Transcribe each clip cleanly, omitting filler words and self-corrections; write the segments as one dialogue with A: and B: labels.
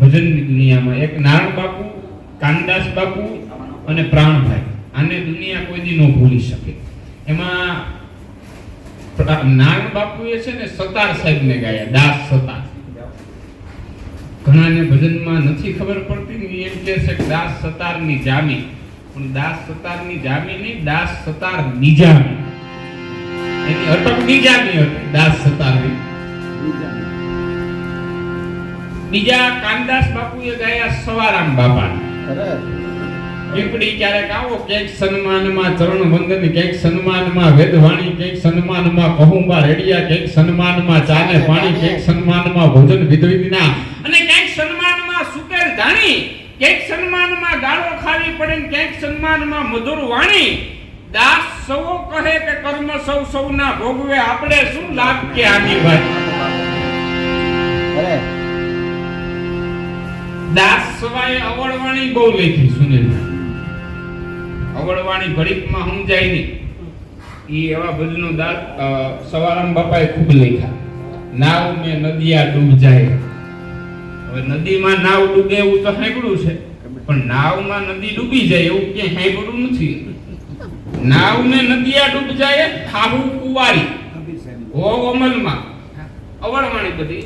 A: ભજનની દુનિયામાં. એક નારાયણ બાપુ, કાનદાસ બાપુ અને પ્રાણભાઈ, આને દુનિયા કોઈ દી ન ભૂલી શકે. એમાં નારાયણ બાપુએ છે ને સતાર સાહેબને ગાયા, દાસ સતાર. ઘણાને ભજનમાં નથી ખબર પડતી ને, એમ કહે છે કે દાસ સતારની જામી, પણ દાસ સતારની જામી નહીં, દાસ સતાર નિજામી. એની અટક નિજામી હતી, દાસ સતારની. બીજા કાનદાસ બાપુએ ગાયા સવારામ બાપા. પીપળી ક્યારેક આવો, ક્યાંક સન્માનમાં ચરણ વંદન, ક્યાંક સન્માનમાં વેદવાણી, ક્યાંક સન્માનમાં કહુંબા રેડિયા, ક્યાંક સન્માનમાં ચાને પાણી, ક્યાંક સન્માનમાં ભોજન વિધવિધના, અને ક્યાંક સન્માનમાં સુકેલ ધાણી, ક્યાંક સન્માનમાં ગાળો ખાવી પડે, ક્યાંક સન્માનમાં મધુર વાણી. દાસ સૌ કહે કે કર્મ સૌ સૌના ભોગવે, આપણે શું લાભ કે આની વાત. દાસ સવાય અવળવાણી બહુ લખી સુનિલ. અવળવાણી ઘડીકમાં સમજાય નહીં. ઈ એવા ભજનો દાસ સવારામ બાપાએ ખૂબ લખ્યા. નાવ મેં નદિયા ડૂબ જાય. હવે નદીમાં નાવ ડૂબે એવું તો સાંભળ્યું છે, પણ નાવમાં નદી ડૂબી જાય એવું ક્યાંય સાંભળ્યું નથી. નાવ મેં નદિયા ડૂબ જાય, ખાહુ કુવારી હો અમલમાં. અવળવાણી બધી.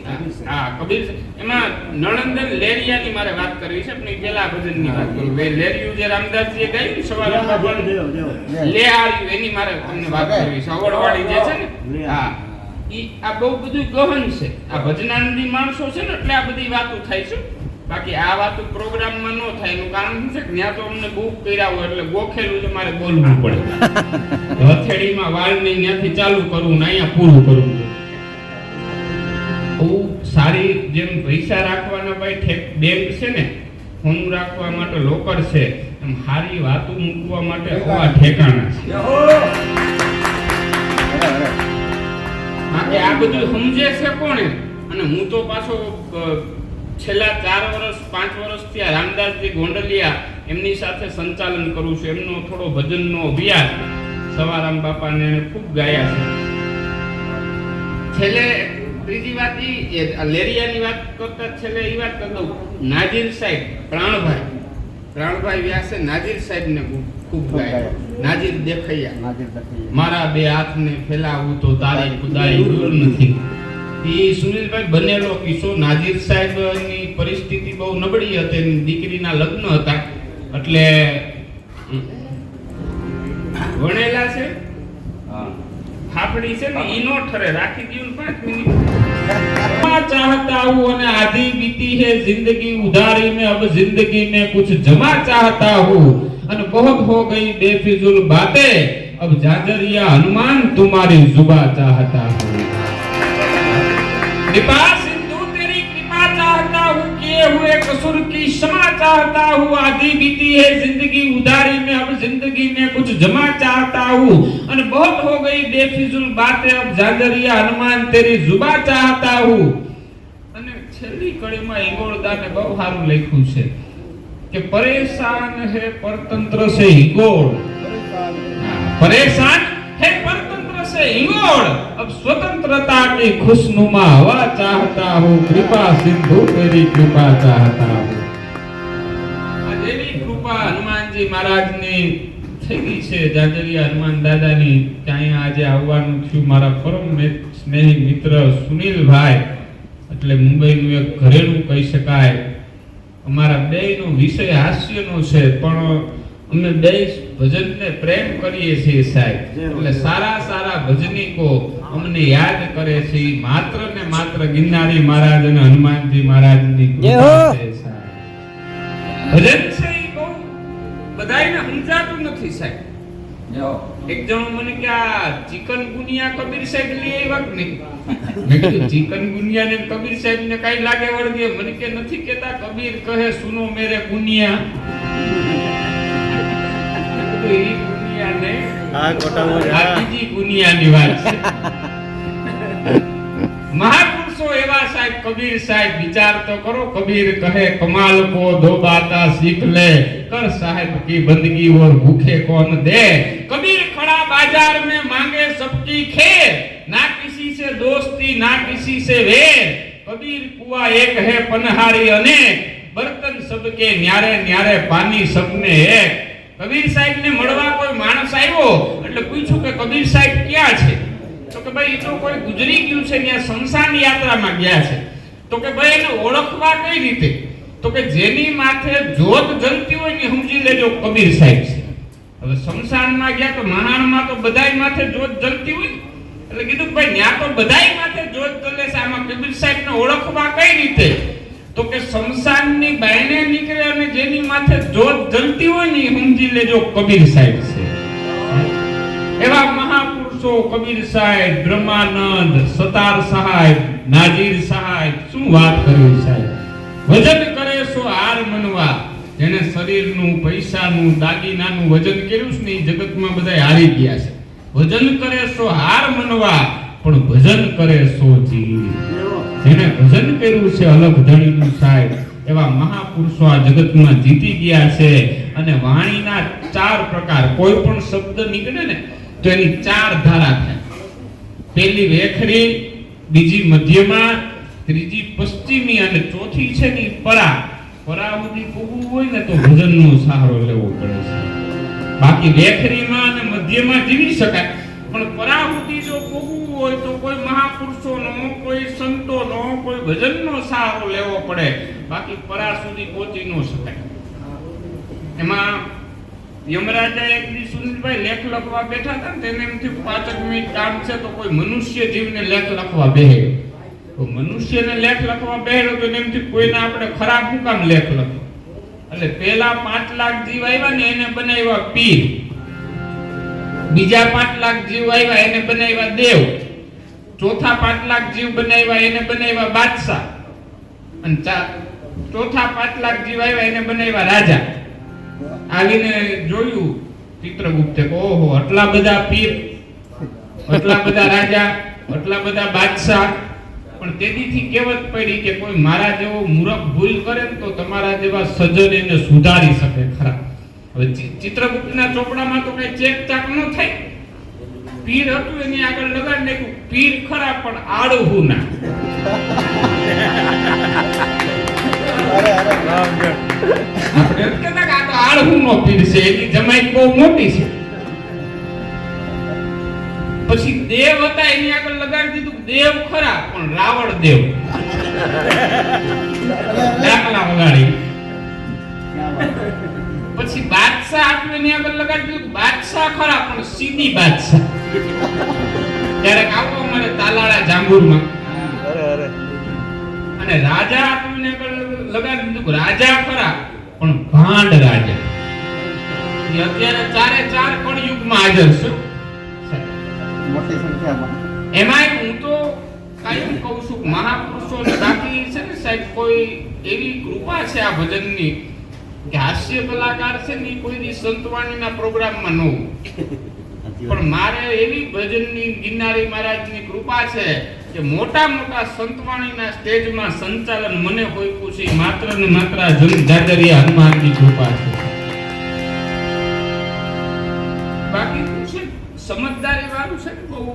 A: હા, કબીર. એમાં નણંદન લેરિયાની મારે વાત કરવી છે, પણ પેલા ભજનની વાત કરું. લેરિયું જે રામદાસજીએ ગાયું સવારે લે આવ્યું, એની મારે તમને વાત કરવી છે. અવળવાણી જે છે ને, હા, ઈ આ બહુ બધું ગહન છે. આ ભજનાનંદી માણસો છે ને એટલે આ બધી વાતો થાય છે. બાકી આ વાતો પ્રોગ્રામમાં ન થાય. એનું કારણ શું છે કે ત્યાં તો અમને બુક કર્યા હોય એટલે ગોખેલું છે, મારે બોલવું પડે. હથેળીમાં વાળની ત્યાંથી ચાલુ કરવું ને અહીંયા પૂરું કરવું. બહુ સારી જેમ પૈસા રાખવાના ભાઈ બેંક છે ને, હોનું રાખવા માટે લોકર છે, એમ સારી વાતો મૂકવા માટે આવા ઠેકાણા છે. આ બધું સમજે છે કોણે? અને હું તો પાછો છેલ્લા 4 વર્ષ 5 વર્ષથી આ રામદાસજી ગોંડલિયા એમની સાથે સંચાલન કરું છું. એમનો થોડો ભજનનો અભ્યાસ સવારામ બાપાને એને ખૂબ ગાયા છે. છેલ્લે ત્રીજી વાત એ લેરિયાની વાત કરતા છેલ્લે એ વાત કરી દઉં. નાજીર સાહેબ, પ્રાણભાઈ વ્યાસે નાજીર સાહેબને ખૂબ ગાયા. નાજીર દેખૈયા, મારા બે હાથને ફેલાવું તો તારી ખુદાઈ દૂર નથી. એ સુનિલભાઈ બનેલો કિસ્સો. નાજીર સાહેબની પરિસ્થિતિ બહુ નબળી હતી, એની દીકરીના લગ્ન હતા, એટલે ભણેલા છે, ફાફડી છે ને ઈનો ઠરે રાખી દીધું 5 મિનિટ. चाहता हूँ અને आधी बीती है जिंदगी उधारी में, अब जिंदगी में कुछ जमा चाहता हूँ, અને बहुत हो गई बेफिजुल बातें, अब जाजरिया हनुमान तुम्हारी जुबा चाहता हूँ. कृपा सिंधु तेरी कृपा चाहता हूँ, किए हुए कसूर की क्षमा चाहता हूँ, आधी बीती है जिंदगी उधारी में, अब जिंदगी में कुछ जमा चाहता हूँ, અને बहुत हो गई बेफिजुल बातें, अब जाजरिया हनुमान तेरी जुबा चाहता हूँ. અને છેલ્લી કડીમાં હિંગોળદાને બહુ સારું લખ્યું છે કે પરેશાન હે પરતંત્ર સે હિંગોળ, परेशान है परतंत्र से हिंगोड़, अब स्वतंत्रता की खुशनुमा हवा चाहता हूँ, कृपा सिंधु तेरी कृपा चाहता हूँ. જેવી કૃપા હનુમાનજી મહારાજની થઈ ગઈ છે, જાજરિયા હનુમાન દાદાની, ત્યાં આજે આવવાનું થયું મારા પરમ સ્નેહી મિત્ર સુનિલભાઈ. એટલે મુંબઈનું એક ઘરેણું કહી શકાય. અમારા બેયનો વિષય હાસ્યનો છે, પણ અમે બે ભજનને પ્રેમ કરીએ છીએ સાહેબ. એટલે સારા ભજનીકો અમને યાદ કરે છે, માત્ર ને માત્ર ગિરનારી મહારાજ અને હનુમાનજી મહારાજની કૃપા છે સાહેબ. ભજન છે એ બહુ બધાયને સમજાતું નથી સાહેબ. એક જણો મને કે આ ચિકન ગુનિયા કબીર સાહેબ લઈ આવ્યા કે નહીં? મેં કીધું ચિકન ગુનિયા ને કબીર સાહેબ ને કઈ લાગે વળગે? મને કે નથી કેતા, કબીર કહે સુનો મેરે ગુનિયા. महापुरुषो एवा साहेब कबीर साहेब विचार तो करो. कबीर कहे कमाल को दो बाता सीख ले, कर साहेब की बंदगी और भूखे कौन दे. कबीर खड़ा बाजार में मांगे सबकी खेर, ना किसी से दोस्ती ना किसी से वेर. કબીર કુવા એક હે પનહારી અનેક, બર્તન સબકે ન્યારે ન્યારે પાની સબને એક. કબીર સાહેબ ને મળવા કોઈ માણસ આવ્યો એટલે પૂછ્યું કે કબીર સાહેબ ક્યાં છે? તો કે ભાઈ એ તો કોઈ ગુજરી ગયું છે, ત્યાં શમશાન યાત્રામાં ગયા છે. તો કે ભાઈ એને ઓળખવા કઈ રીતે? તો કે જેની માથે જ્યોત જલતી હોય ને સમજી લેજો કબીર સાહેબ છે. હવે શમશાનમાં ગયા તો મહાણમાં તો બધાય માથે જ્યોત જલતી હોય, એટલે કીધું ભાઈ ત્યાં તો બધાય માથે જ્યોત જલે છે, આમાં કબીર સાહેબને ઓળખવા કઈ રીતે? તો કે શમશાનની બાયણે નીકળે અને જેની માથે જ્યોત જલતી હોય ને સમજી લેજો કબીર સાહેબ છે. એવા મહાપુરુષો કબીર સાહેબ, બ્રહ્માનંદ, સતાર સાહેબ, નાજીર સાહેબ, શું વાત કરી સાહેબ. વજન કરે સો હાર મનવા, જેને શરીરનું, પૈસાનું, દાગીનાનું વજન કર્યું છે ને એ જગતમાં બધા હારી ગયા છે. વજન કરે સો હાર મનવા, પણ ભજન કરે સો જીવ. જેને ભજન કર્યું છે અલગ ધણીનું સાહેબ, એવા મહાપુરુષો આ જગતમાં જીતી ગયા છે. અને વાણીના 4 પ્રકાર, કોઈ પણ શબ્દ નીકળે ને તો એની 4 ધારા થાય. પહેલી વેખરી, બીજી મધ્યમાં, ત્રીજી પશ્ચિમી અને ચોથી છે ને પરા. પરા સુધી પૂગવું હોય ને તો ભજનનો સહારો લેવો પડે છે. બાકી વેખરીમાં અને મધ્યમાં જીવી શકાય, પણ પરાહુતિ જો પૂગવું હોય તો કોઈ મહાપુરુષોનો, કોઈ સંતોનો, કોઈ ભજનનો સહારો લેવો પડે. બાકી પરા સુધી પહોંચી ન શકાય. એમાં યમરાજા એક દી સુનિલભાઈ લેખ લખવા બેઠા હતા ને તેને એમ થયું 5 મિનિટ કામ છે તો કોઈ મનુષ્ય જીવને લેખ લખવા બેહે. તો મનુષ્યને લેખ લખવા બેહ્યો તો એમ થયું કોઈને આપણે ખરાબ શું કામ લેખ લખો? એટલે પહેલા 5 લાખ જીવ આવ્યા ને એને બનાવ્યા પીર, બીજા 5 લાખ જીવ આવ્યા એને બનાવ્યા દેવ, ચોથા 5 લાખ જીવ બનાવ્યા એને બનાવ્યા બાદશાહ, અને ચોથા 5 લાખ જીવ આવ્યા એને બનાવ્યા રાજા. આવીને જોયું ચિત્રગુપ્તે કે ઓહો આટલા બધા પીર, આટલા બધા રાજા, આટલા બધા બાદશાહ, પણ તેદીથી કહેવત પડી કે કોઈ મારા જેવો મૂર્ખ ભૂલ કરે તો તમારા જેવા સજ્જન એને સુધારી શકે ખરા. હવે ચિત્રગુપ્તના ચોપડામાં તો કઈ ચેક ચાક ન થાય. પીર હતું એની આગળ લગાડી નાખ્યું પીર ખરા પણ આડવું ના. આપણે કહેતા કે આ તો આડવું નો પીર છે, એની જમાઈ બહુ મોટી છે. પછી દેવ હતા એની આગળ લગાડી દીધું દેવ ખરા પણ રાવણ દેવ. દાખલા વગાડી. પછી બાદશાહ આપ્યું એની આગળ લગાડી દીધું બાદશાહ ખરા પણ સીધી બાદશાહ. ત્યારે આવો અમારે તાલાળા જાંબુરમાં. અને રાજા આપ્યું એની આગળ લગાડી દીધું રાજા ખરા પણ ભાંડ રાજા. એ અત્યારે 4 કળયુગમાં હાજર છે. મોટી સંખ્યામાં. એમાં હું તો કાયમ કહું છું મહાપુરુષો બાકી છે ને સાહેબ કોઈ એવી કૃપા છે આ ભજનની કે હાસ્ય કલાકાર છે ને કોઈ દી સંતવાણીના પ્રોગ્રામમાં ન હોય, પણ મારે એવી ભજનની ગિરનારી મહારાજની કૃપા છે કે મોટા મોટા સંતવાણીના સ્ટેજમાં સંચાલન મને હોઈતું છે માત્ર ને માત્ર જનજાગરીય હનુમાનની કૃપા છે. બાકી સમજદારી વાળું છે ને બહુ